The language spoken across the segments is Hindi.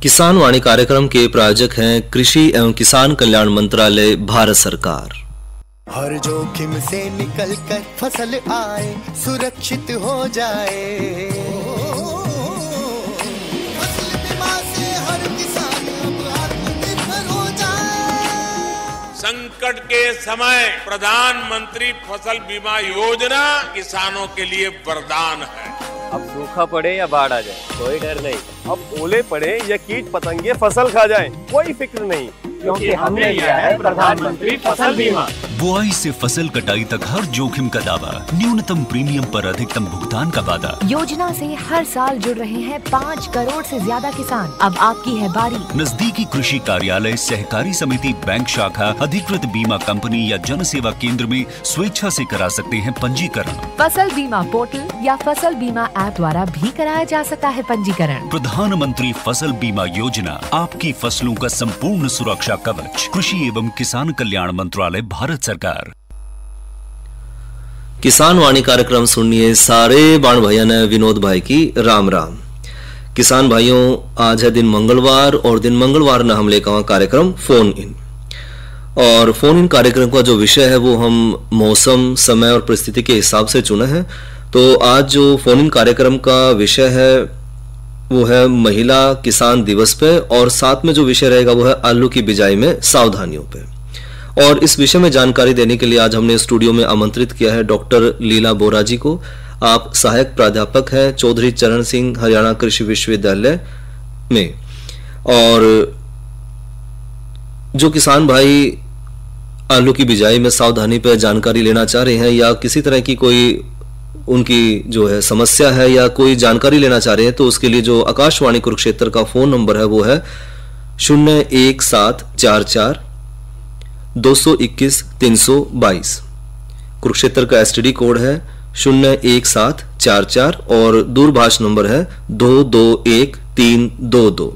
किसान वाणी कार्यक्रम के प्रायोजक हैं कृषि एवं किसान कल्याण मंत्रालय, भारत सरकार। हर जोखिम से निकल कर फसल आए, सुरक्षित हो जाए। फसल बीमा से हर किसान अब आत्मनिर्भर हो जाए। संकट के समय प्रधानमंत्री फसल बीमा योजना किसानों के लिए वरदान है। अब सूखा पड़े या बाढ़ आ जाए कोई डर नहीं, अब ओले पड़े या कीट पतंगे फसल खा जाए कोई फिक्र नहीं, क्योंकि हमने लिया है प्रधानमंत्री फसल बीमा। बुआई से फसल कटाई तक हर जोखिम का दावा, न्यूनतम प्रीमियम पर अधिकतम भुगतान का वादा। योजना से हर साल जुड़ रहे हैं 5 करोड़ से ज्यादा किसान। अब आपकी है बारी। नजदीकी कृषि कार्यालय, सहकारी समिति, बैंक शाखा, अधिकृत बीमा कंपनी या जन सेवा केंद्र में स्वेच्छा से करा सकते हैं पंजीकरण। फसल बीमा पोर्टल या फसल बीमा ऐप द्वारा भी कराया जा सकता है पंजीकरण। प्रधानमंत्री फसल बीमा योजना, आपकी फसलों का संपूर्ण सुरक्षा कवच। कृषि एवं किसान कल्याण मंत्रालय, भारत सरकार। किसान वाणी कार्यक्रम सुनिए सारे बाण भैया ने विनोद भाई की राम राम। किसान भाइयों, आज है दिन मंगलवार और दिन मंगलवार न हम लेकर कार्यक्रम फोन इन। और फोन इन कार्यक्रम का जो विषय है वो हम मौसम, समय और परिस्थिति के हिसाब से चुना है। तो आज जो फोन इन कार्यक्रम का विषय है वो है महिला किसान दिवस पे, और साथ में जो विषय रहेगा वो है आलू की बिजाई में सावधानियों पे। और इस विषय में जानकारी देने के लिए आज हमने स्टूडियो में आमंत्रित किया है डॉक्टर लीला बोरा जी को। आप सहायक प्राध्यापक हैं चौधरी चरण सिंह हरियाणा कृषि विश्वविद्यालय में। और जो किसान भाई आलू की बिजाई में सावधानी पर जानकारी लेना चाह रहे हैं या किसी तरह की कोई उनकी जो है समस्या है या कोई जानकारी लेना चाह रहे हैं, तो उसके लिए जो आकाशवाणी कुरुक्षेत्र का फोन नंबर है वो है 01744 221 322। कुरुक्षेत्र का एसटीडी कोड है 01744 और दूरभाष नंबर है 221322।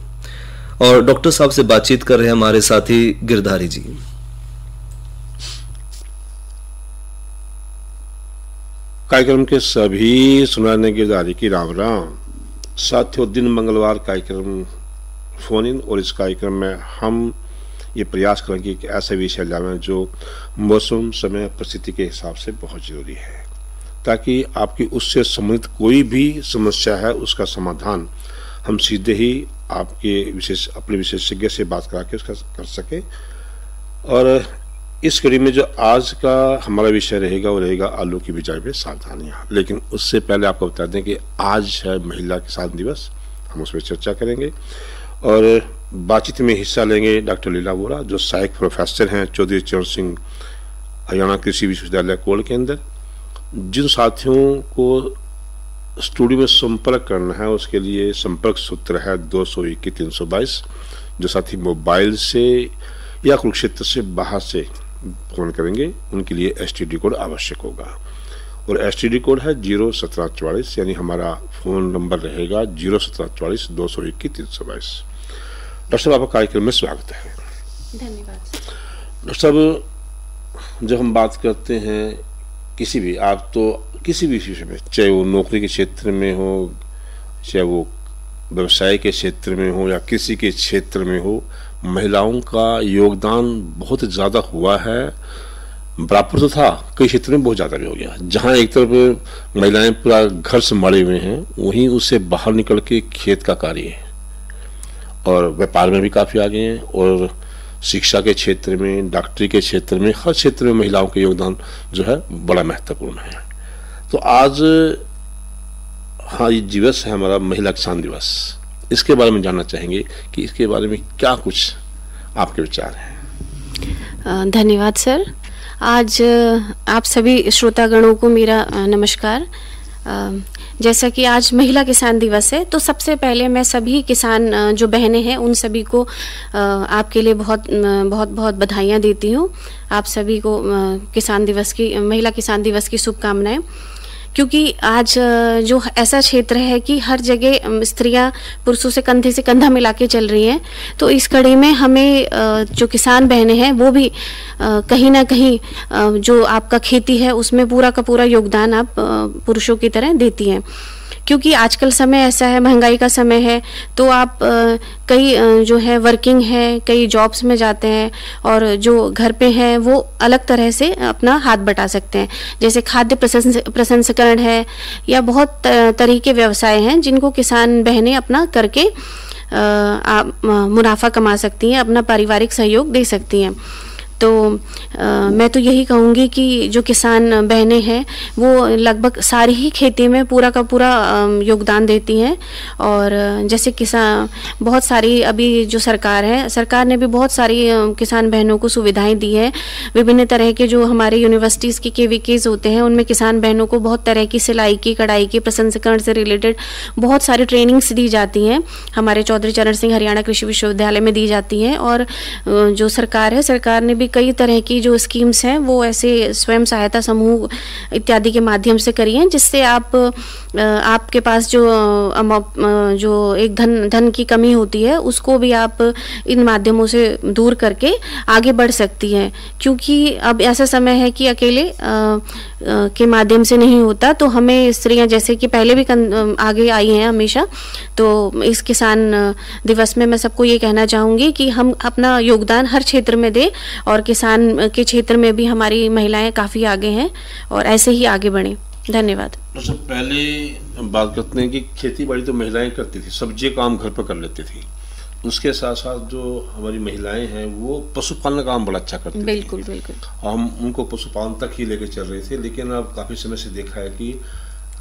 और डॉक्टर साहब से बातचीत कर रहे हैं हमारे साथी गिरधारी जी। कार्यक्रम के सभी सुनाने के जारी की राम राम। साथियों, दिन मंगलवार कार्यक्रम फोन इन, और इस कार्यक्रम में हम ये प्रयास करेंगे कि ऐसे विषय लाएं जो मौसम, समय, परिस्थिति के हिसाब से बहुत जरूरी है, ताकि आपकी उससे संबंधित कोई भी समस्या है उसका समाधान हम सीधे ही अपने विशेषज्ञ से बात करा के उसका कर सके। और इस कड़ी में जो आज का हमारा विषय रहेगा वो रहेगा आलू की बिजाई में सावधानियां। लेकिन उससे पहले आपको बता दें कि आज है महिला किसान दिवस, हम उस पर चर्चा करेंगे। और बातचीत में हिस्सा लेंगे डॉक्टर लीला बोरा, जो सहायक प्रोफेसर हैं चौधरी चरण सिंह हरियाणा कृषि विश्वविद्यालय कोल के अंदर। जिन साथियों को स्टूडियो में संपर्क करना है उसके लिए संपर्क सूत्र है 221 322। जो साथी मोबाइल से या कुरुक्षेत्र से बाहर से फोन करेंगे उनके लिए एसटीडी कोड आवश्यक होगा, और एसटीडी कोड है 01744, यानी हमारा फोन नंबर रहेगा 01744 221 322। डॉक्टर साहब, आपका कार्यक्रम में स्वागत है। धन्यवाद। डॉक्टर साहब, जब हम बात करते हैं किसी भी विषय में, चाहे वो नौकरी के क्षेत्र में हो, चाहे वो व्यवसाय के क्षेत्र में हो या कृषि के क्षेत्र में हो, महिलाओं का योगदान बहुत ज़्यादा हुआ है। बराबर तो था, कई क्षेत्रों में बहुत ज़्यादा भी हो गया। जहाँ एक तरफ महिलाएं पूरा घर संभाले हुए हैं, वहीं उससे बाहर निकल के खेत का कार्य है, और व्यापार में भी काफ़ी आगे हैं, और शिक्षा के क्षेत्र में, डॉक्टरी के क्षेत्र में, हर क्षेत्र में महिलाओं का योगदान जो है बड़ा महत्वपूर्ण है। तो आज हाँ, ये दिवस है हमारा महिला किसान दिवस। इसके बारे में जानना चाहेंगे कि इसके बारे में क्या कुछ आपके विचार हैं। धन्यवाद सर। आज आप सभी श्रोतागणों को मेरा नमस्कार। जैसा कि आज महिला किसान दिवस है, तो सबसे पहले मैं सभी किसान जो बहनें हैं उन सभी को आपके लिए बहुत बहुत बधाइयाँ देती हूँ। आप सभी को महिला किसान दिवस की शुभकामनाएं। क्योंकि आज जो ऐसा क्षेत्र है कि हर जगह स्त्रियां पुरुषों से कंधे से कंधा मिला के चल रही हैं, तो इस कड़ी में हमें जो किसान बहनें हैं वो भी कहीं ना कहीं जो आपका खेती है उसमें पूरा का पूरा योगदान आप पुरुषों की तरह देती हैं। क्योंकि आजकल समय ऐसा है, महंगाई का समय है, तो आप कई जो है वर्किंग है, कई जॉब्स में जाते हैं, और जो घर पे हैं वो अलग तरह से अपना हाथ बटा सकते हैं। जैसे खाद्य प्रसंस्करण है, या बहुत तरह के व्यवसाय हैं जिनको किसान बहनें अपना करके मुनाफा कमा सकती हैं, अपना पारिवारिक सहयोग दे सकती हैं। तो मैं तो यही कहूँगी कि जो किसान बहनें हैं वो लगभग सारी ही खेती में पूरा का पूरा योगदान देती हैं। और जैसे किसान बहुत सारी अभी जो सरकार है, सरकार ने भी बहुत सारी किसान बहनों को सुविधाएं दी है। विभिन्न तरह के जो हमारे यूनिवर्सिटीज़ के केवीकेज होते हैं उनमें किसान बहनों को बहुत तरह की सिलाई की, कढ़ाई की, प्रसंस्करण से रिलेटेड बहुत सारी ट्रेनिंग्स दी जाती हैं, हमारे चौधरी चरण सिंह हरियाणा कृषि विश्वविद्यालय में दी जाती हैं। और जो सरकार है, सरकार ने भी कई तरह की जो स्कीम्स हैं वो ऐसे स्वयं सहायता समूह इत्यादि के माध्यम से करी हैं, जिससे आपके पास जो एक धन की कमी होती है उसको भी आप इन माध्यमों से दूर करके आगे बढ़ सकती हैं। क्योंकि अब ऐसा समय है कि अकेले के माध्यम से नहीं होता, तो हमें स्त्रियां जैसे कि पहले भी आगे आई हैं हमेशा। तो इस किसान दिवस में मैं सबको ये कहना चाहूँगी कि हम अपना योगदान हर क्षेत्र में दें, और किसान के क्षेत्र में भी हमारी महिलाएं काफ़ी आगे हैं और ऐसे ही आगे बढ़ें। धन्यवाद। तो पहले बात करते हैं कि खेती बाड़ी तो महिलाएं करती थी, सब्जी काम घर पर कर लेती थी। उसके साथ साथ जो हमारी महिलाएं हैं वो पशुपालन का काम बड़ा अच्छा करती थी। बिल्कुल बिल्कुल। हम उनको पशुपालन तक ही लेकर चल रहे थे, लेकिन अब काफ़ी समय से देखा है कि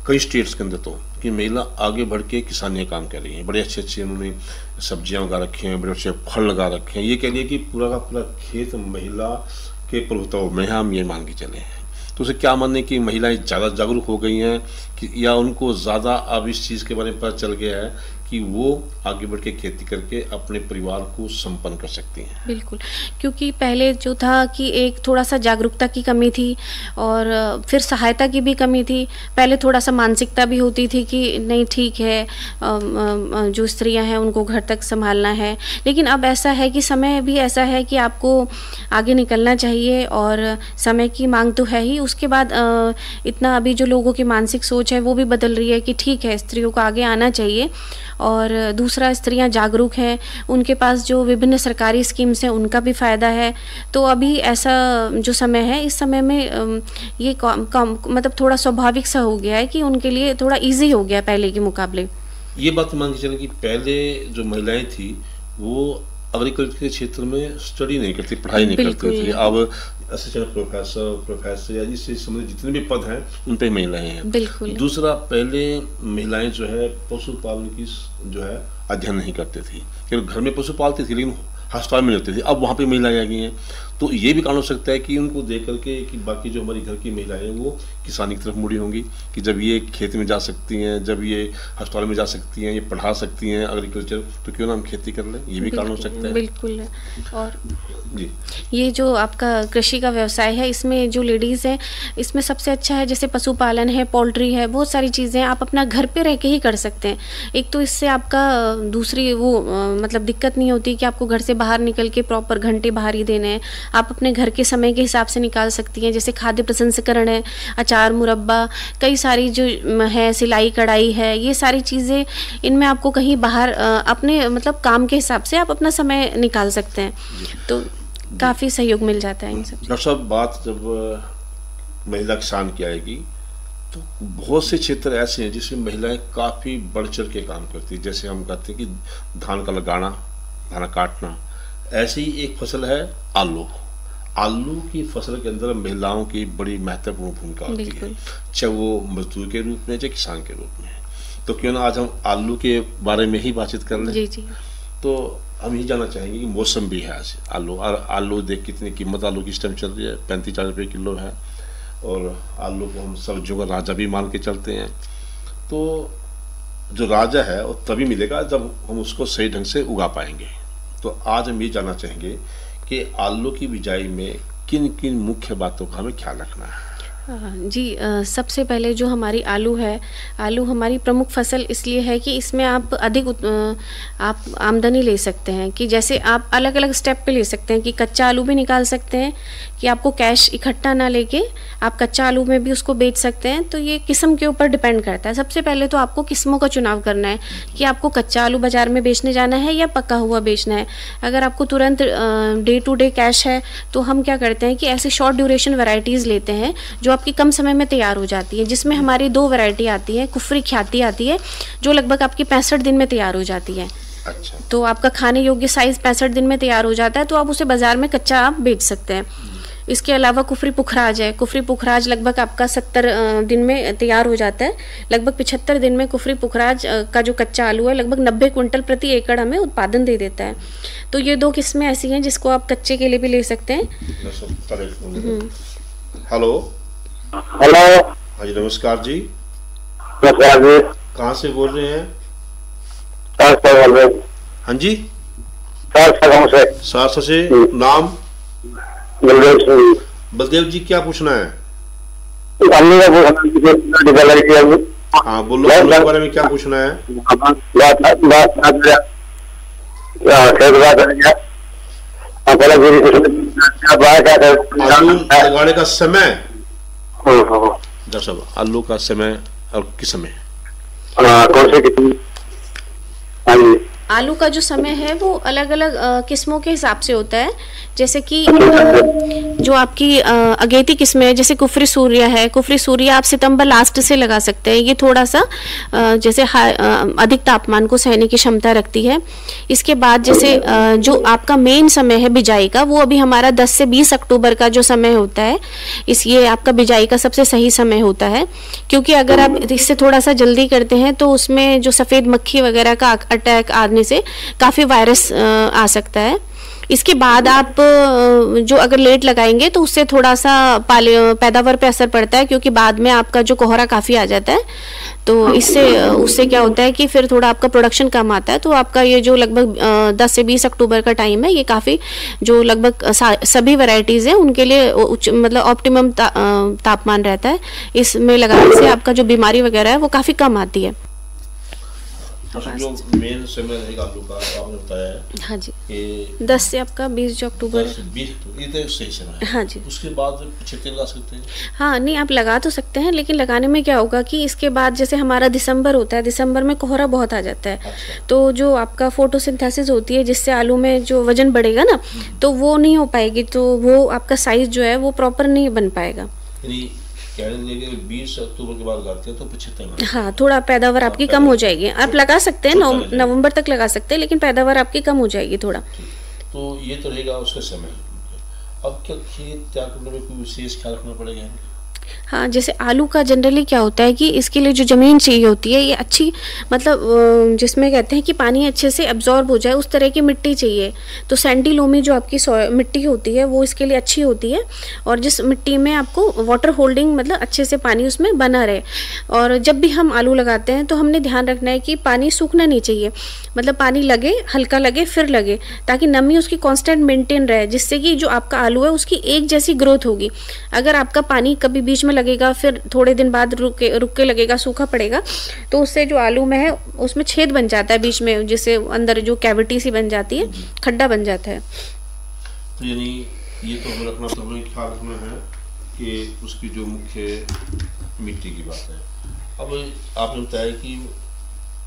कई स्टेट्स के अंदर तो कि महिला आगे बढ़ के किसानी काम कर रही हैं। बड़े अच्छे अच्छे उन्होंने सब्जियां उगा रखे हैं, बड़े अच्छे फल लगा रखे हैं। ये कह लिए कि पूरा का पूरा खेत महिला के प्रभुत्व में हम ये मान के चले हैं। तो उसे क्या मानने कि महिलाएं ज़्यादा जागरूक हो गई हैं कि या उनको ज़्यादा अब इस चीज़ के बारे में पता चल गया है कि वो आगे बढ़ के खेती करके अपने परिवार को संपन्न कर सकती हैं। बिल्कुल, क्योंकि पहले जो था कि एक थोड़ा सा जागरूकता की कमी थी, और फिर सहायता की भी कमी थी। पहले थोड़ा सा मानसिकता भी होती थी कि नहीं ठीक है, जो स्त्रियां हैं उनको घर तक संभालना है। लेकिन अब ऐसा है कि समय भी ऐसा है कि आपको आगे निकलना चाहिए, और समय की मांग तो है ही। उसके बाद इतना अभी जो लोगों की मानसिक सोच है वो भी बदल रही है कि ठीक है, स्त्रियों को आगे आना चाहिए। और दूसरा, स्त्रियां जागरूक हैं, उनके पास जो विभिन्न सरकारी स्कीम्स हैं उनका भी फ़ायदा है। तो अभी ऐसा जो समय है, इस समय में ये मतलब थोड़ा स्वाभाविक सा हो गया है कि उनके लिए थोड़ा इजी हो गया पहले के मुकाबले। ये बात मान के चले कि पहले जो महिलाएं थी वो एग्रीकल्चर के क्षेत्र में स्टडी नहीं करती, पढ़ाई नहीं करती थी। अब असिस्टेंट प्रोफेसर या इससे संबंधित जितने भी पद हैं उन पे महिलाएं हैं। बिल्कुल। दूसरा, पहले महिलाएं जो है पशुपालन की जो है अध्ययन नहीं करती थी, केवल घर में पशु पालती थी लेकिन अस्पताल में रहती थी। अब वहाँ पे महिलाएं आ गई हैं, तो ये भी कारण हो सकता है कि उनको देख करके कि बाकी जो हमारी घर की महिलाएं हैं वो किसानी की तरफ मुड़ी होंगी कि जब ये खेत में जा सकती हैं, जब ये अस्पताल में जा सकती हैं, ये पढ़ा सकती हैं एग्रीकल्चर, तो क्यों ना हम खेती कर लें। ये भी कारण हो सकता है। बिल्कुल। और जी, ये जो आपका कृषि का व्यवसाय है, इसमें जो लेडीज़ हैं, इसमें सबसे अच्छा है जैसे पशुपालन है, पोल्ट्री है, बहुत सारी चीज़ें आप अपना घर पे रह के ही कर सकते हैं। एक तो इससे आपका दूसरी वो मतलब दिक्कत नहीं होती कि आपको घर से बाहर निकल के प्रॉपर घंटे बाहर ही देने हैं। आप अपने घर के समय के हिसाब से निकाल सकती हैं। जैसे खाद्य प्रसंस्करण है, अचार, मुरब्बा, कई सारी जो है, सिलाई कढ़ाई है, ये सारी चीज़ें, इनमें आपको कहीं बाहर अपने मतलब काम के हिसाब से आप अपना समय निकाल सकते हैं, तो काफ़ी सहयोग मिल जाता है इन सब। डॉक्टर साहब, बात जब महिला किसान की आएगी तो बहुत से क्षेत्र ऐसे हैं जिसमें महिलाएं काफ़ी बढ़ चढ़ के काम करती हैं। जैसे हम कहते हैं कि धान का लगाना, धान काटना। ऐसी ही एक फसल है आलू। आलू की फसल के अंदर महिलाओं की बड़ी महत्वपूर्ण भूमिका होती है, चाहे वो मजदूर के रूप में चाहे किसान के रूप में। तो क्यों ना आज हम आलू के बारे में ही बातचीत कर लें। जी जी। तो हम ये जानना चाहेंगे कि मौसम भी है आज आलू देख कितनी कीमत आलू की इस टाइम चल रही है, 35-40 रुपये किलो है, और आलू को हम सब्जियों का राजा भी मान के चलते हैं। तो जो राजा है वो तभी मिलेगा जब हम उसको सही ढंग से उगा पाएंगे। तो आज हम ये जानना चाहेंगे कि आलू की बिजाई में किन किन मुख्य बातों का हमें ख्याल रखना है। जी, सबसे पहले जो हमारी आलू है, आलू हमारी प्रमुख फसल इसलिए है कि इसमें आप अधिक आप आमदनी ले सकते हैं। कि जैसे आप अलग अलग स्टेप पे ले सकते हैं कि कच्चा आलू भी निकाल सकते हैं, कि आपको कैश इकट्ठा ना लेके आप कच्चा आलू में भी उसको बेच सकते हैं। तो ये किस्म के ऊपर डिपेंड करता है। सबसे पहले तो आपको किस्मों का चुनाव करना है कि आपको कच्चा आलू बाज़ार में बेचने जाना है या पका हुआ बेचना है। अगर आपको तुरंत डे टू डे कैश है तो हम क्या करते हैं कि ऐसी शॉर्ट ड्यूरेशन वैरायटीज़ लेते हैं जो आपकी कम समय में तैयार हो जाती है, जिसमें हमारी 2 वैरायटी आती है। कुफरी ख्याति आती है जो लगभग आपकी 65 दिन में तैयार हो जाती है। अच्छा। तो आपका खाने योग्य साइज़ 65 दिन में तैयार हो जाता है, तो आप उसे बाज़ार में कच्चा आप बेच सकते हैं। इसके अलावा कुफरी पुखराज है। कुफरी पुखराज लगभग आपका 70 दिन में तैयार हो जाता है। लगभग 75 दिन में कुफरी पुखराज का जो कच्चा आलू है लगभग 90 क्विंटल प्रति एकड़ हमें उत्पादन दे देता है। तो ये 2 किस्में ऐसी हैं जिसको आप कच्चे के लिए भी ले सकते हैं। हेलो। हेलो। हाँ जी, नमस्कार जी। नमस्कार जी। कहाँ से बोल रहे हैं? हाँ जी, सहरसा से। नाम? बलदेव सिंह। बलदेव जी, क्या पूछना है? हाँ बोलो, के बारे में क्या पूछना है? आलू लगाने का समय? दरअसल आलू का समय और किस समय? कौन से किस्म? हाँ जी। आलू का जो समय है वो अलग अलग किस्मों के हिसाब से होता है। जैसे कि जो आपकी अगेती किस्में है, जैसे कुफरी सूर्या है। कुफरी सूर्या आप सितंबर लास्ट से लगा सकते हैं। ये थोड़ा सा जैसे अधिक तापमान को सहने की क्षमता रखती है। इसके बाद जैसे जो आपका मेन समय है बिजाई का, वो अभी हमारा 10 से 20 अक्टूबर का जो समय होता है, ये आपका बिजाई का सबसे सही समय होता है। क्योंकि अगर आप इससे थोड़ा सा जल्दी करते हैं तो उसमें जो सफ़ेद मक्खी वगैरह का अटैक आने से काफ़ी वायरस आ सकता है। इसके बाद आप जो अगर लेट लगाएंगे तो उससे थोड़ा सा पैदावार पे असर पड़ता है, क्योंकि बाद में आपका जो कोहरा काफ़ी आ जाता है। तो उससे क्या होता है कि फिर थोड़ा आपका प्रोडक्शन कम आता है। तो आपका ये जो लगभग 10 से 20 अक्टूबर का टाइम है, ये काफ़ी जो लगभग सभी वैरायटीज़ हैं उनके लिए मतलब ऑप्टिमम तापमान रहता है। इसमें लगाने से आपका जो बीमारी वगैरह है वो काफ़ी कम आती है। जो मेन समय रहेगा आलू का आपने बताया है। हाँ जी, 10 से आपका 20 अक्टूबर। 20 ये तो सही समय है। हाँ जी। उसके बाद छिड़के लगा सकते हैं? हाँ, नहीं आप लगा तो सकते हैं, लेकिन लगाने में क्या होगा कि इसके बाद जैसे हमारा दिसंबर होता है, दिसंबर में कोहरा बहुत आ जाता है। अच्छा। तो जो आपका फोटोसिंथेसिस होती है जिससे आलू में जो वजन बढ़ेगा ना, तो वो नहीं हो पाएगी। तो वो आपका साइज जो है वो प्रॉपर नहीं बन पाएगा। 20 अक्टूबर के बाद लगाते हैं तो 75। हाँ, थोड़ा पैदावार आपकी कम हो जाएगी। आप लगा सकते हैं, नवंबर तक लगा सकते हैं, लेकिन पैदावार आपकी कम हो जाएगी थोड़ा। तो ये तो रहेगा उसका समय। अब क्या खेत तैयार करने में कोई विशेष ख्याल रखना पड़ेगा? हाँ, जैसे आलू का जनरली क्या होता है कि इसके लिए जो ज़मीन चाहिए होती है ये अच्छी, मतलब जिसमें कहते हैं कि पानी अच्छे से एब्जॉर्ब हो जाए, उस तरह की मिट्टी चाहिए। तो सैंडी लोमी जो आपकी मिट्टी होती है वो इसके लिए अच्छी होती है, और जिस मिट्टी में आपको वाटर होल्डिंग मतलब अच्छे से पानी उसमें बना रहे। और जब भी हम आलू लगाते हैं तो हमने ध्यान रखना है कि पानी सूखना नहीं चाहिए, मतलब पानी लगे, हल्का लगे फिर लगे, ताकि नमी उसकी कांस्टेंट मेंटेन रहे, जिससे कि जो आपका आलू है उसकी एक जैसी ग्रोथ होगी। अगर आपका पानी कभी बीच में लगेगा फिर थोड़े दिन बाद रुक के लगेगा, सूखा पड़ेगा, तो उससे जो आलू में है उसमें छेद बन जाता है बीच में, जिससे अंदर जो कैविटी सी बन जाती है, खड्डा बन जाता है। तो यानी ये तो हमें रखना, तो हमें ख्याल रखना है कि उसकी जो मुख्य मिट्टी की बात है। अब आपने बताया कि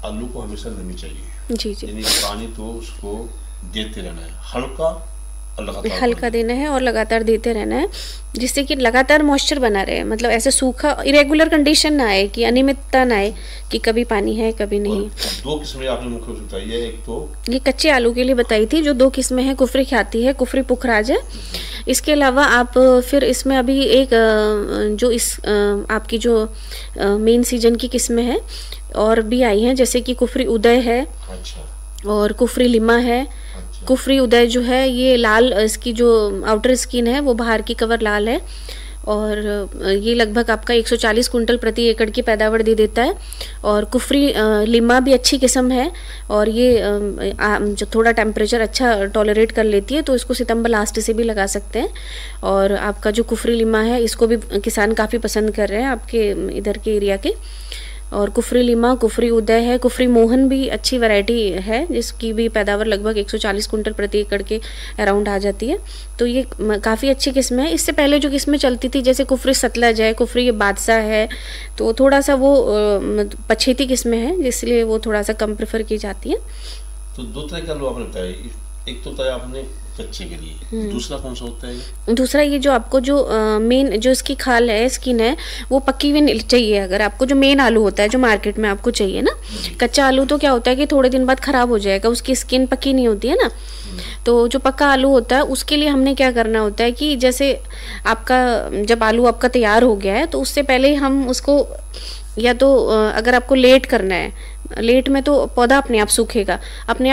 आलू को हमेशा नमी चाहिए। जी जी, यानी पानी तो उसको देते रहना है, हल्का देना है और लगातार देते रहना है, जिससे कि लगातार मॉइस्चर बना रहे, मतलब ऐसे सूखा इरेगुलर कंडीशन ना आए, कि अनियमितता ना आए कि कभी पानी है कभी नहीं। 2 किस्में आपने मुख्य बताई है, एक तो ये कच्चे आलू के लिए बताई थी। जो 2 किस्में हैं, कुफरी ख्याति है, कुफरी पुखराज है। इसके अलावा आप फिर इसमें अभी एक जो इस आपकी जो मेन सीजन की किस्में हैं और भी आई हैं, जैसे कि कुफरी उदय है। अच्छा। और कुफरी लिमा है। कुफरी उदय जो है ये लाल, इसकी जो आउटर स्किन है वो बाहर की कवर लाल है, और ये लगभग आपका 140 कुंटल प्रति एकड़ की पैदावार दे देता है। और कुफरी लिमा भी अच्छी किस्म है और ये जो थोड़ा टेम्परेचर अच्छा टॉलरेट कर लेती है, तो इसको सितंबर लास्ट से भी लगा सकते हैं। और आपका जो कुफरी लिमा है इसको भी किसान काफ़ी पसंद कर रहे हैं आपके इधर के एरिया के। और कुफरी लिमा, कुफरी उदय है, कुफरी मोहन भी अच्छी वैरायटी है जिसकी भी पैदावार लगभग 140 कुंटल प्रति एकड़ के अराउंड आ जाती है। तो ये काफ़ी अच्छी किस्म है। इससे पहले जो किस्में चलती थी जैसे कुफरी सतलज है, कुफरी बादशाह है, तो थोड़ा सा वो पछेती किस्में हैं, इसलिए वो थोड़ा सा कम प्रेफर की जाती है। तो दो तरह का आलू आपने बताया, एक तो बताया आपने कच्चे के लिए, दूसरा कौन सा होता है? दूसरा ये जो आपको जो मेन जो इसकी खाल है, स्किन है, वो पकी हुई चाहिए। अगर आपको जो मेन आलू होता है जो मार्केट में आपको चाहिए ना, कच्चा आलू तो क्या होता है कि थोड़े दिन बाद खराब हो जाएगा, उसकी स्किन पकी नहीं होती है ना। तो जो पक्का आलू होता है उसके लिए हमने क्या करना होता है कि जैसे आपका जब आलू आपका तैयार हो गया है तो उससे पहले हम उसको, या तो अगर आपको लेट करना है, लेट में तो पौधा अपने आप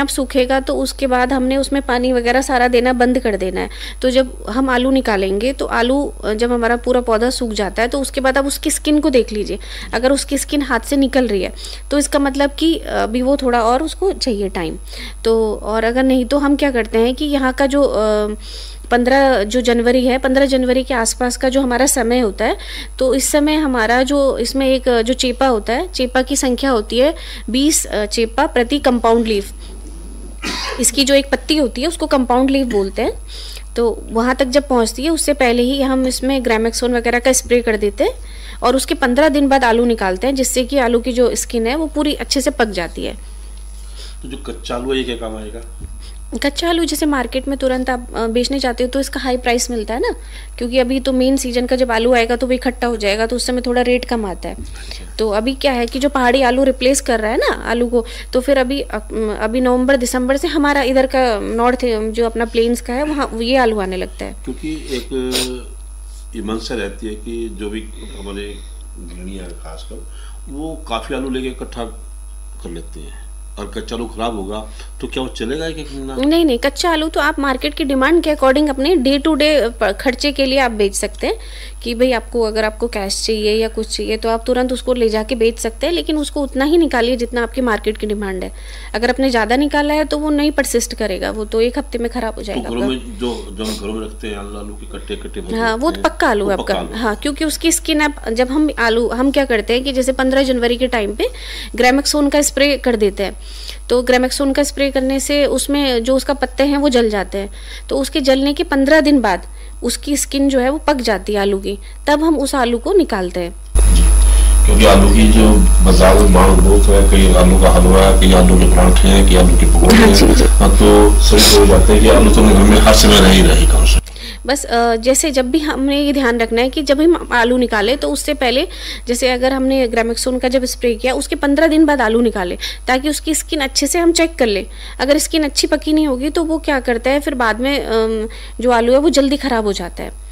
सूखेगा, तो उसके बाद हमने उसमें पानी वगैरह सारा देना बंद कर देना है। तो जब हम आलू निकालेंगे तो आलू जब हमारा पूरा पौधा सूख जाता है तो उसके बाद आप उसकी स्किन को देख लीजिए, अगर उसकी स्किन हाथ से निकल रही है तो इसका मतलब कि अभी वो थोड़ा और उसको चाहिए टाइम। तो और अगर नहीं तो हम क्या करते हैं कि यहाँ का जो 15 जनवरी है, 15 जनवरी के आसपास का जो हमारा समय होता है, तो इस समय हमारा जो इसमें एक जो चेपा होता है, चेपा की संख्या होती है 20 चेपा प्रति कंपाउंड लीफ। इसकी जो एक पत्ती होती है उसको कंपाउंड लीफ बोलते हैं। तो वहाँ तक जब पहुँचती है उससे पहले ही हम इसमें ग्रामेक्सोन वगैरह का स्प्रे कर देते हैं और उसके 15 दिन बाद आलू निकालते हैं, जिससे कि आलू की जो स्किन है वो पूरी अच्छे से पक जाती है। तो जो कच्चा आलू है ये क्या काम आएगा? कच्चा आलू जैसे मार्केट में तुरंत आप बेचने जाते हो तो इसका हाई प्राइस मिलता है ना, क्योंकि अभी तो मेन सीजन का जब आलू आएगा तो वो इकट्ठा हो जाएगा, तो उस समय थोड़ा रेट कम आता है। तो अभी क्या है कि जो पहाड़ी आलू रिप्लेस कर रहा है ना आलू को, तो फिर अभी नवंबर दिसंबर से हमारा इधर का नॉर्थ जो अपना प्लेन्स का है वहाँ ये आलू आने लगता है। क्योंकि एक ये मनसा रहती है कि जो भी हमारे गृहणियाँ खासकर वो काफ़ी आलू लेके इकट्ठा कर लेते हैं, और कच्चा आलू खराब होगा तो क्या वो चलेगा कि नहीं, कच्चा आलू तो आप मार्केट की डिमांड के अकॉर्डिंग अपने डे टू डे खर्चे के लिए आप बेच सकते हैं कि भाई अगर आपको कैश चाहिए या कुछ चाहिए तो आप तुरंत उसको ले जाके बेच सकते हैं, लेकिन उसको उतना ही निकालिए जितना आपकी मार्केट की डिमांड है। अगर आपने ज़्यादा निकाला है तो वो नहीं परसिस्ट करेगा, वो तो एक हफ्ते में खराब हो जाएगा। तो घरों में जो घरों में रखते हैं आलू के कट्टे हाँ, वो तो पक्का आलू है आपका। हाँ, क्योंकि उसकी स्किन जब हम क्या करते हैं कि जैसे 15 जनवरी के टाइम पे ग्रामेक्सोन का स्प्रे कर देते हैं, तो ग्रामेक्सोन का स्प्रे करने से उसमें जो उसका पत्ते हैं वो जल जाते हैं, तो उसके जलने के 15 दिन बाद उसकी स्किन जो है वो पक जाती है आलू की, तब हम उस आलू को निकालते हैं। क्योंकि आलू की जो बाजार में मांग बहुत है, कई आलू का हलवा है, कई आलू के पराठे हैं, कई आलू के पकौड़े हैं, तो सही हो जाते हैं कि आलू तो घर में हर समय रह ही रहेगा। बस जैसे जब भी हमने ये ध्यान रखना है कि जब हम आलू निकाले तो उससे पहले जैसे अगर हमने ग्रामेक्सोन का जब स्प्रे किया उसके 15 दिन बाद आलू निकाले, ताकि उसकी स्किन अच्छे से हम चेक कर ले। अगर स्किन अच्छी पकी नहीं होगी तो वो क्या करता है फिर बाद में जो आलू है वो जल्दी खराब हो जाता है।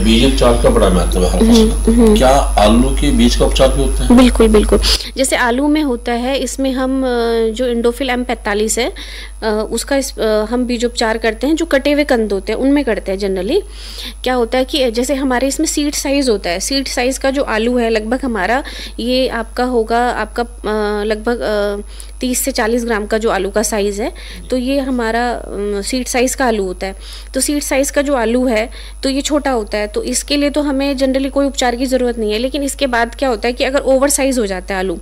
बीज उपचार का बड़ा महत्व है हर फसल। क्या आलू के बीज का उपचार भी होता है? बिल्कुल बिल्कुल, जैसे आलू में होता है, इसमें हम जो इंडोफिल M45 है उसका हम बीज उपचार करते हैं। जो कटे हुए कंद होते हैं उनमें करते हैं जनरली। क्या होता है कि जैसे हमारे इसमें सीड साइज होता है, सीड साइज का जो आलू है लगभग हमारा ये आपका होगा लगभग 30 से 40 ग्राम का जो आलू का साइज़ है, तो ये हमारा सीड साइज़ का आलू होता है। तो सीड साइज़ का जो आलू है तो ये छोटा होता है, तो इसके लिए तो हमें जनरली कोई उपचार की ज़रूरत नहीं है। लेकिन इसके बाद क्या होता है कि अगर ओवर साइज़ हो जाता है आलू,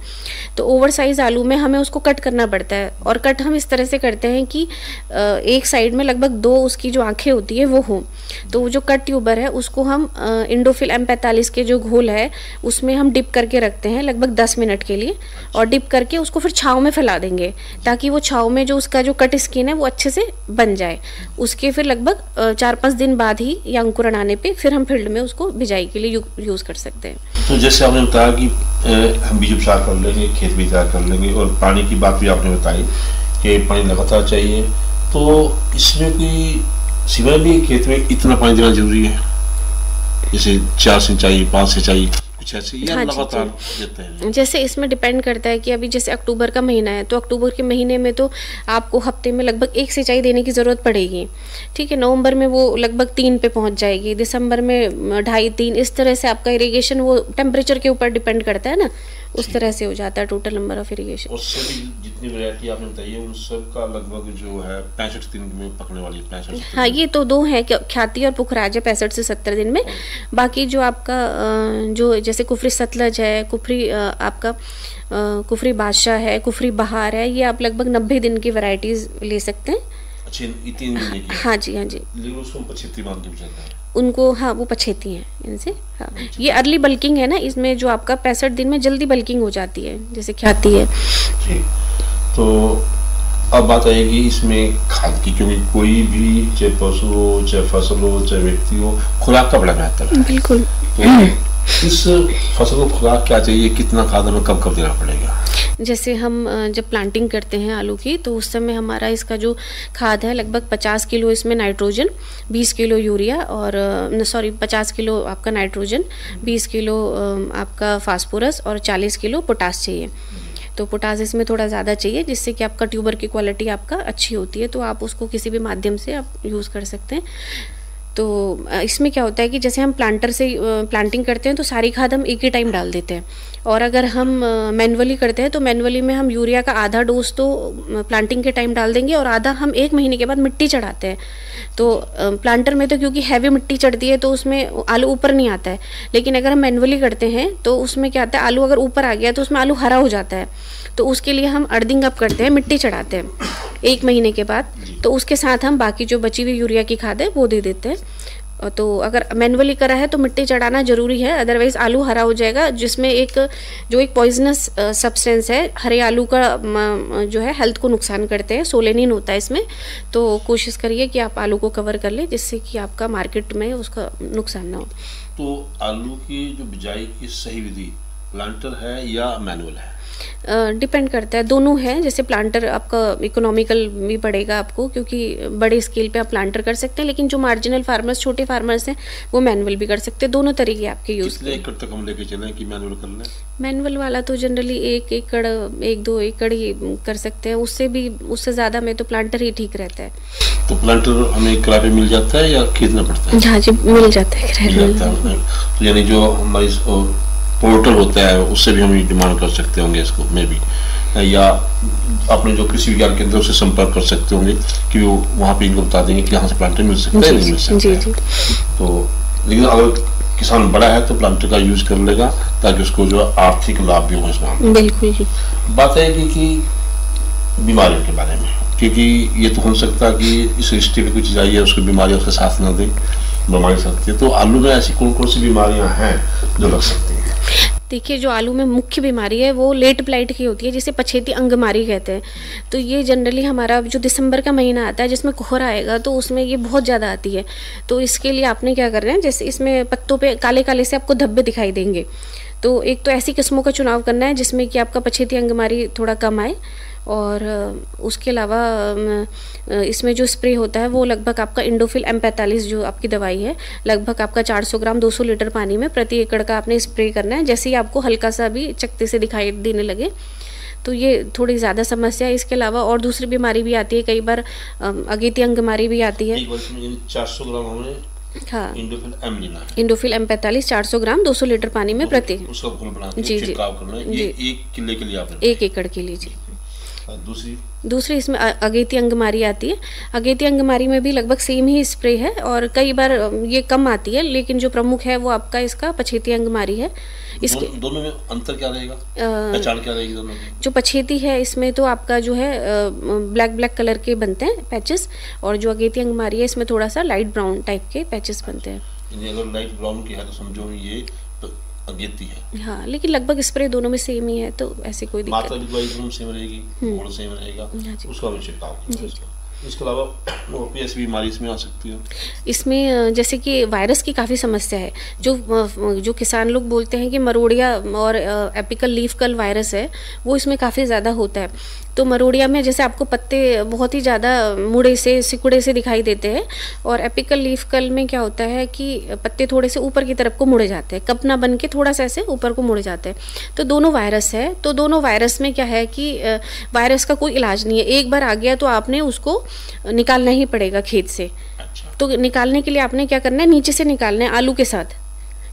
तो ओवर साइज़ आलू में हमें उसको कट करना पड़ता है। और कट हम इस तरह से करते हैं कि एक साइड में लगभग 2 उसकी जो आँखें होती है वो हों। तो वो जो कट ट्यूबर है उसको हम इंडोफिल M45 के जो घोल है उसमें हम डिप करके रखते हैं लगभग 10 मिनट के लिए, और डिप करके उसको फिर छाँव में फैला देंगे, ताकि वो छाँव में जो उसका जो कट स्किन है वो अच्छे से बन जाए। उसके फिर लगभग 4-5 दिन बाद ही या अंकुरण आने पे फिर हम फील्ड में उसको बिजाई के लिए यूज़ कर सकते हैं। तो जैसे आपने बताया कि हम बीज उपचार कर लेंगे, खेत भी तैयार कर लेंगे, और पानी की बात भी आपने बताई कि पानी लगातार चाहिए, तो इसमें कोई सिवाय भी खेत में इतना पानी देना जरूरी है? जैसे 4 सिंचाई 5 सिंचाई 86 या हाँ जी, लगातार देते हैं? जैसे इसमें डिपेंड करता है कि अभी जैसे अक्टूबर का महीना है तो अक्टूबर के महीने में तो आपको हफ्ते में लगभग 1 सिंचाई देने की ज़रूरत पड़ेगी, ठीक है। नवंबर में वो लगभग 3 पे पहुंच जाएगी, दिसंबर में 2.5-3, इस तरह से आपका इरिगेशन वो टेम्परेचर के ऊपर डिपेंड करता है ना, उस तरह से हो जाता है टोटल नंबर ऑफ इरिगेशन। और सभी जितनी वैरायटी आपने बताई है उन सब का लगभग जो है 65 दिन में पकने वाली 65 हाँ, ये तो 2 हैं, ख्याति और पुखराज है 65 से 70 दिन में। बाकी जो आपका जो जैसे कुफरी सतलज है, कुफरी आपका कुफरी बादशाह है, कुफरी बहार है, ये आप लगभग 90 दिन की वैरायटीज ले सकते हैं। अच्छा, इतनी महीने की? हाँ जी, हाँ जी। लेकिन उसको 75 मान के चलता है उनको, हाँ वो 85 हैं इनसे। हाँ, ये अर्ली बल्किंग है ना, इसमें जो आपका 65 दिन में जल्दी बल्किंग हो जाती है, जैसे ख्याति है। जी, तो अब बात आएगी इसमें खाद की, क्योंकि कोई भी चाहे पशु हो, चाहे फसल हो, चाहे व्यक्ति हो, खुराक का बड़ा महत्व है। बिल्कुल। तो इस फसल को खुराक क्या चाहिए, कितना खाद हमें कब कब देना पड़ेगा? जैसे हम जब प्लांटिंग करते हैं आलू की तो उस समय हमारा इसका जो खाद है लगभग 50 किलो इसमें नाइट्रोजन, 20 किलो यूरिया और 50 किलो आपका नाइट्रोजन, 20 किलो आपका फास्फोरस और 40 किलो पोटास चाहिए। तो पोटास इसमें थोड़ा ज़्यादा चाहिए जिससे कि आपका ट्यूबर की क्वालिटी आपका अच्छी होती है, तो आप उसको किसी भी माध्यम से आप यूज़ कर सकते हैं। तो इसमें क्या होता है कि जैसे हम प्लांटर से प्लांटिंग करते हैं तो सारी खाद हम एक ही टाइम डाल देते हैं, और अगर हम मैनुअली करते हैं तो मैनुअली में हम यूरिया का आधा डोज तो प्लांटिंग के टाइम डाल देंगे और आधा हम 1 महीने के बाद मिट्टी चढ़ाते हैं। तो प्लांटर में तो क्योंकि हैवी मिट्टी चढ़ती है तो उसमें आलू ऊपर नहीं आता है, लेकिन अगर हम मैनुअली करते हैं तो उसमें क्या आता है, आलू अगर ऊपर आ गया तो उसमें आलू हरा हो जाता है। तो उसके लिए हम अर्थिंग अप करते हैं, मिट्टी चढ़ाते हैं 1 महीने के बाद, तो उसके साथ हम बाकी जो बची हुई यूरिया की खाद है वो दे देते हैं। तो अगर मैनुअली करा है तो मिट्टी चढ़ाना जरूरी है, अदरवाइज आलू हरा हो जाएगा, जिसमें एक पॉइजनस सब्सटेंस है हरे आलू का जो है हेल्थ को नुकसान करते हैं, सोलेनिन होता है इसमें। तो कोशिश करिए कि आप आलू को कवर कर ले जिससे कि आपका मार्केट में उसका नुकसान ना हो। तो आलू की जो बिजाई की सही विधि प्लांटर है या मैनुअल है? डिपेंड करता है, दोनों हैं। जैसे प्लांटर आपका इकोनॉमिकल भी पड़ेगा आपको, क्योंकि बड़े स्केल पे आप प्लांटर कर सकते हैं, लेकिन जो मार्जिनल फार्मर्स, छोटे फार्मर्स हैं, वो मैनुअल भी कर सकते हैं। दोनों तरीके आपके यूज। कितने एकड़ तक हम लेके चलें कि मैनुअल कर लें? मैनुअल वाला तो जनरली 1 एकड़ 1-2 एकड़ ही कर सकते हैं, उससे ज़्यादा में तो प्लांटर ही ठीक रहता है। तो प्लांटर हमें किराए पे मिल जाता है या खरीदना पड़ता है? हाँ जी, मिल जाता है किराए पे। तो यानी जो हमारी पोर्टल होता है उससे भी हम डिमांड कर सकते होंगे इसको में भी, या अपने जो कृषि विज्ञान केंद्र से संपर्क कर सकते होंगे कि वो वहाँ पे इनको बता देंगे कि यहाँ से प्लांटर मिल सकता है, नहीं मिल सकता है। तो लेकिन अगर किसान बड़ा है तो प्लांटर का यूज कर लेगा ताकि उसको जो आर्थिक लाभ भी हो इसमें। बिल्कुल। बात है कि बीमारियों के बारे में, क्योंकि ये तो हो सकता है कि इस रिश्ते में कोई चीज आई है उसको बीमारी उसके साथ न दे, बीमारी सकती है। तो आलू में ऐसी कौन कौन सी बीमारियां हैं जो लग सकती हैं? देखिए, जो आलू में मुख्य बीमारी है वो लेट ब्लाइट की होती है, जिसे पछेती अंगमारी कहते हैं। तो ये जनरली हमारा जो दिसंबर का महीना आता है जिसमें कोहरा आएगा तो उसमें ये बहुत ज़्यादा आती है। तो इसके लिए आपने क्या करना है, जैसे इसमें पत्तों पे काले काले से आपको धब्बे दिखाई देंगे, तो एक तो ऐसी किस्मों का चुनाव करना है जिसमें कि आपका पछेती अंगमारी थोड़ा कम आए, और उसके अलावा इसमें जो स्प्रे होता है वो लगभग आपका इंडोफिल M45 जो आपकी दवाई है, लगभग आपका 400 ग्राम 200 लीटर पानी में प्रति एकड़ का आपने स्प्रे करना है। जैसे ही आपको हल्का सा भी चकते से दिखाई देने लगे तो ये थोड़ी ज़्यादा समस्या है। इसके अलावा और दूसरी बीमारी भी आती है, कई बार अगेती अंगमारी भी आती है। 400 ग्राम हमने हाँ, इंडोफिल M45 400 ग्राम 200 लीटर पानी में प्रति उसका घोल बना के जी छिड़काव करना है। ये 1 किले के लिए आपने 1 एकड़ के लिए जी। दूसरी इसमें अगेती अंगमारी आती है। अगेती अंगमारी में भी लगभग सेम ही स्प्रे है, और कई बार ये कम आती है, लेकिन जो प्रमुख है वो आपका इसका पछेती अंगमारी है। इसके दोनों में अंतर क्या रहेगा, पहचान क्या रहेगी दोनों में? जो पछेती है इसमें तो आपका जो है ब्लैक कलर के बनते हैं पैचेस, और जो अगेती अंगमारी है इसमें थोड़ा सा लाइट ब्राउन टाइप के पैचेस बनते हैं। अगर लाइट ब्राउन की है तो समझो ये अगेती है। हाँ, लेकिन लगभग स्प्रे दोनों में सेम ही है, तो ऐसी कोई दिक्कत मात्रा भी दवाई दोनों सेम रहेगी, घोल सेम रहेगा, उसका भी छिड़काव। इसके अलावा और भी ऐसी बीमारी इसमें आ सकती है? इसमें जैसे कि वायरस की काफ़ी समस्या है। जो किसान लोग बोलते हैं कि मरोड़िया और एपिकल लीफ कल वायरस है, वो इसमें काफ़ी ज़्यादा होता है। तो मरोड़िया में जैसे आपको पत्ते बहुत ही ज़्यादा मुड़े से सिकुड़े से दिखाई देते हैं, और एपिकल लीफ कल में क्या होता है कि पत्ते थोड़े से ऊपर की तरफ को मुड़े जाते हैं, कपना बन के थोड़ा सा ऐसे ऊपर को मुड़े जाते हैं। तो दोनों वायरस है, तो दोनों वायरस में क्या है कि वायरस का कोई इलाज नहीं है। एक बार आ गया तो आपने उसको निकालना ही पड़ेगा खेत से। तो निकालने के लिए आपने क्या करना है, नीचे से निकालना है आलू के साथ,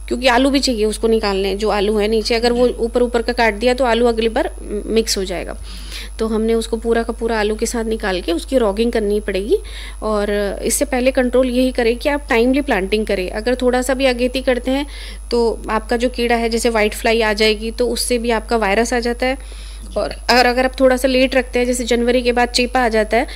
क्योंकि आलू भी चाहिए उसको निकालने। जो आलू है नीचे, अगर वो ऊपर ऊपर का काट दिया तो आलू अगली बार मिक्स हो जाएगा। तो हमने उसको पूरा का पूरा आलू के साथ निकाल के उसकी रॉगिंग करनी पड़ेगी। और इससे पहले कंट्रोल यही करें कि आप टाइमली प्लांटिंग करें। अगर थोड़ा सा भी अगेती करते हैं तो आपका जो कीड़ा है, जैसे वाइट फ्लाई आ जाएगी, तो उससे भी आपका वायरस आ जाता है। और अगर आप थोड़ा सा लेट रखते हैं, जैसे जनवरी के बाद चेपा आ जाता है,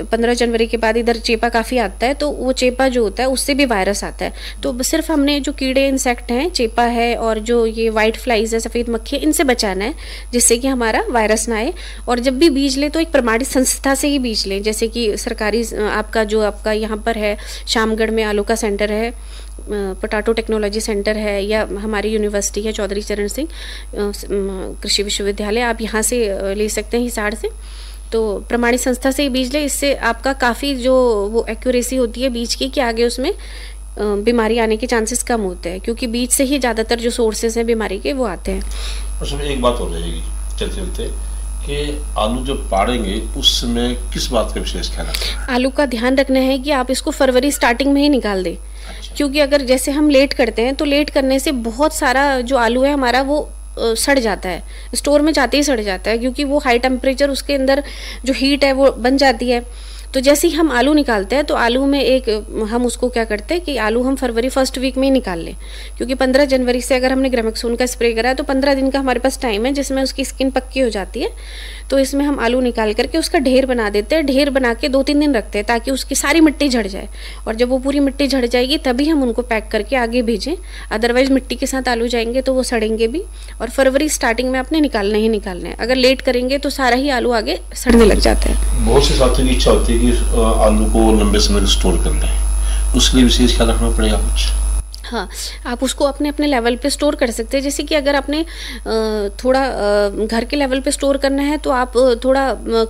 15 जनवरी के बाद इधर चेपा काफ़ी आता है, तो वो चेपा जो होता है उससे भी वायरस आता है। तो सिर्फ हमने जो कीड़े इंसेक्ट हैं, चेपा है और जो ये वाइट फ्लाइज है, सफ़ेद मक्खी, इनसे बचाना है, जिससे कि हमारा वायरस ना आए। और जब भी बीज लें तो एक प्रमाणित संस्था से ही बीज लें, जैसे कि सरकारी आपका यहाँ पर है शामगढ़ में आलू का सेंटर है, पोटैटो टेक्नोलॉजी सेंटर है, या हमारी यूनिवर्सिटी है चौधरी चरण सिंह कृषि विश्वविद्यालय, आप यहाँ से ले सकते हैं हिसार से। तो प्रमाणित संस्था से ही बीज लें, इससे आपका काफ़ी जो वो एक्यूरेसी होती है बीज की, कि आगे उसमें बीमारी आने के चांसेस कम होते हैं, क्योंकि बीज से ही ज़्यादातर जो सोर्सेज हैं बीमारी के वो आते हैं। उसमें एक बात हो रहेगी चलते चलते कि आलू जब पाड़ेंगे उस समय किस बात का विशेष ख्याल रखना है? आलू का ध्यान रखना है कि आप इसको फरवरी स्टार्टिंग में ही निकाल दें। क्योंकि अगर जैसे हम लेट करते हैं तो लेट करने से बहुत सारा जो आलू है हमारा वो सड़ जाता है, स्टोर में जाते ही सड़ जाता है, क्योंकि वो हाई टेम्परेचर उसके अंदर जो हीट है वो बन जाती है। तो जैसे ही हम आलू निकालते हैं तो आलू में हम उसको क्या करते हैं कि आलू हम फरवरी फर्स्ट वीक में ही निकाल लें, क्योंकि 15 जनवरी से अगर हमने ग्रामेक्सोन का स्प्रे करा है तो 15 दिन का हमारे पास टाइम है जिसमें उसकी स्किन पक्की हो जाती है। तो इसमें हम आलू निकाल करके उसका ढेर बना देते हैं, ढेर बना के 2-3 दिन रखते हैं ताकि उसकी सारी मिट्टी झड़ जाए, और जब वो पूरी मिट्टी झड़ जाएगी तभी हम उनको पैक करके आगे भेजें। अदरवाइज मिट्टी के साथ आलू जाएंगे तो वो सड़ेंगे भी, और फरवरी स्टार्टिंग में आपने निकालना ही निकालना है। अगर लेट करेंगे तो सारा ही आलू आगे सड़ने लग जाता है। बहुत से साथियों की इच्छा होती है कि आलू को लंबे समय तक स्टोर करना है, उसके लिए विशेष ख्याल रखना पड़ेगा कुछ? हाँ, आप उसको अपने अपने लेवल पे स्टोर कर सकते हैं। जैसे कि अगर आपने थोड़ा घर के लेवल पे स्टोर करना है तो आप थोड़ा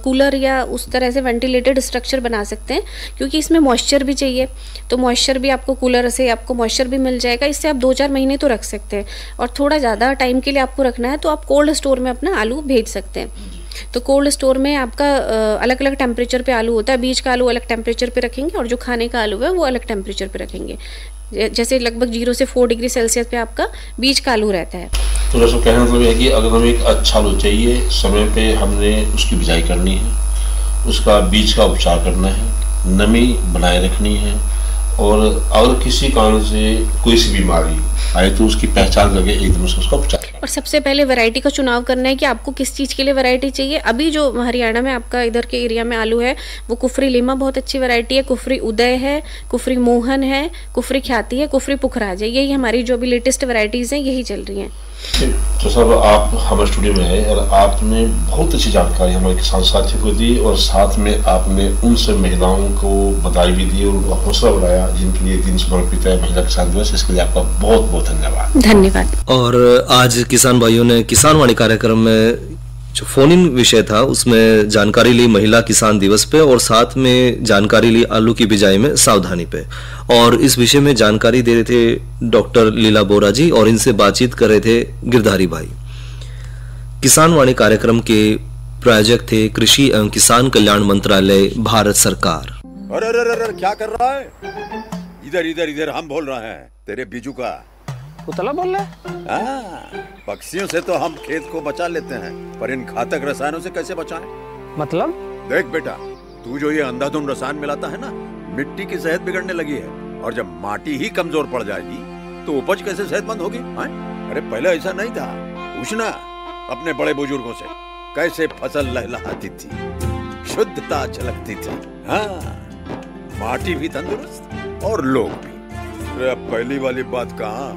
कूलर या उस तरह से वेंटिलेटेड स्ट्रक्चर बना सकते हैं, क्योंकि इसमें मॉइस्चर भी चाहिए। तो मॉइस्चर भी आपको कूलर से आपको मॉइस्चर भी मिल जाएगा, इससे आप 2-4 महीने तो रख सकते हैं। और थोड़ा ज़्यादा टाइम के लिए आपको रखना है तो आप कोल्ड स्टोर में अपना आलू भेज सकते हैं। तो कोल्ड स्टोर में आपका अलग अलग टेम्परेचर पे आलू होता है, बीज का आलू अलग टेम्परेचर पे रखेंगे और जो खाने का आलू है वो अलग टेम्परेचर पे रखेंगे। जैसे लगभग 0 से 4 डिग्री सेल्सियस पे आपका बीज का आलू रहता है। तो दोस्तों कहने मतलब है कि अगर हमें एक अच्छा आलू चाहिए, समय पे हमने उसकी बिजाई करनी है, उसका बीज का उपचार करना है, नमी बनाए रखनी है, और अगर किसी कारण से कोई सी बीमारी आए तो उसकी पहचान लगे एकदम से उसका उपचार। और सबसे पहले वैरायटी का चुनाव करना है कि आपको किस चीज़ के लिए वैरायटी चाहिए। अभी जो हरियाणा में आपका इधर के एरिया में आलू है वो कुफरी लीमा बहुत अच्छी वैरायटी है, कुफरी उदय है, कुफरी मोहन है, कुफरी ख्याति है, कुफरी पुखराज है। यही हमारी जो अभी लेटेस्ट वैरायटीज़ हैं यही चल रही हैं। तो साहब आप हमारे स्टूडियो में है और आपने बहुत अच्छी जानकारी हमारे किसान साथियों को दी, और साथ में आपने उन सब महिलाओं को बधाई भी दी और उनको हौसला बढ़ाया जिनके लिए दिन समर्पित है महिला किसान दिवस। इसके लिए आपका बहुत बहुत धन्यवाद। धन्यवाद। और आज किसान भाइयों ने किसान वाणी कार्यक्रम में जो फोन इन विषय था उसमें जानकारी ली महिला किसान दिवस पे, और साथ में जानकारी ली आलू की बिजाई में सावधानी पे। और इस विषय में जानकारी दे रहे थे डॉक्टर लीला बोरा जी, और इनसे बातचीत कर रहे थे गिरधारी भाई। किसान वाणी कार्यक्रम के प्रायोजक थे कृषि एवं किसान कल्याण मंत्रालय, भारत सरकार। अरे अरे अरे क्या कर रहा है? इधर इधर इधर हम बोल रहे हैं तेरे बीजू का। उतला बोल रहा है? पक्षियों से तो हम खेत को बचा लेते हैं, पर इन घातक रसायनों से कैसे बचाएं? मतलब? देख बेटा, तू जो ये अंधाधुंध रसायन मिलाता है ना, मिट्टी की सेहत बिगड़ने लगी है, और जब माटी ही कमजोर पड़ जाएगी तो उपज कैसे सेहतमंद होगी? अरे पहले ऐसा नहीं था। पूछना अपने बड़े बुजुर्गों से, कैसे फसल लहलहाती थी, शुद्धता झलकती थी। हाँ, माटी भी तंदुरुस्त और लोग भी। अब पहली वाली बात कहाँ?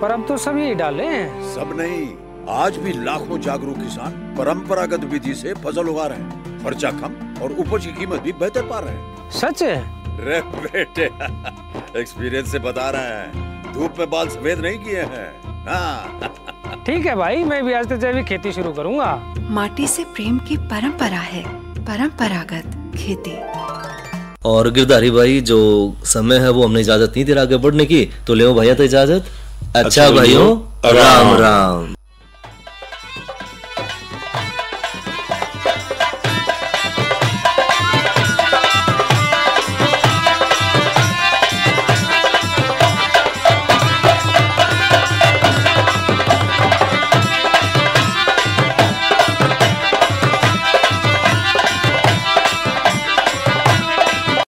पर अब तो सब यही डाले हैं। सब नहीं, आज भी लाखों जागरूक किसान परंपरागत विधि से फसल उगा रहे हैं, खर्चा कम और उपज की कीमत भी बेहतर पा रहे हैं। सच है? रे बेटे, एक्सपीरियंस से बता रहे हैं, धूप में बाल सफेद नहीं किए हैं। हाँ। ठीक है भाई, मैं भी आज से जैविक खेती शुरू करूंगा। माटी से प्रेम की परंपरा है, परंपरागत खेती। और गिरधारी भाई, जो समय है वो हमने इजाजत नहीं दे रहा आगे बढ़ने की, तो ले भैया तो इजाजत। अच्छा भाइयों, राम राम।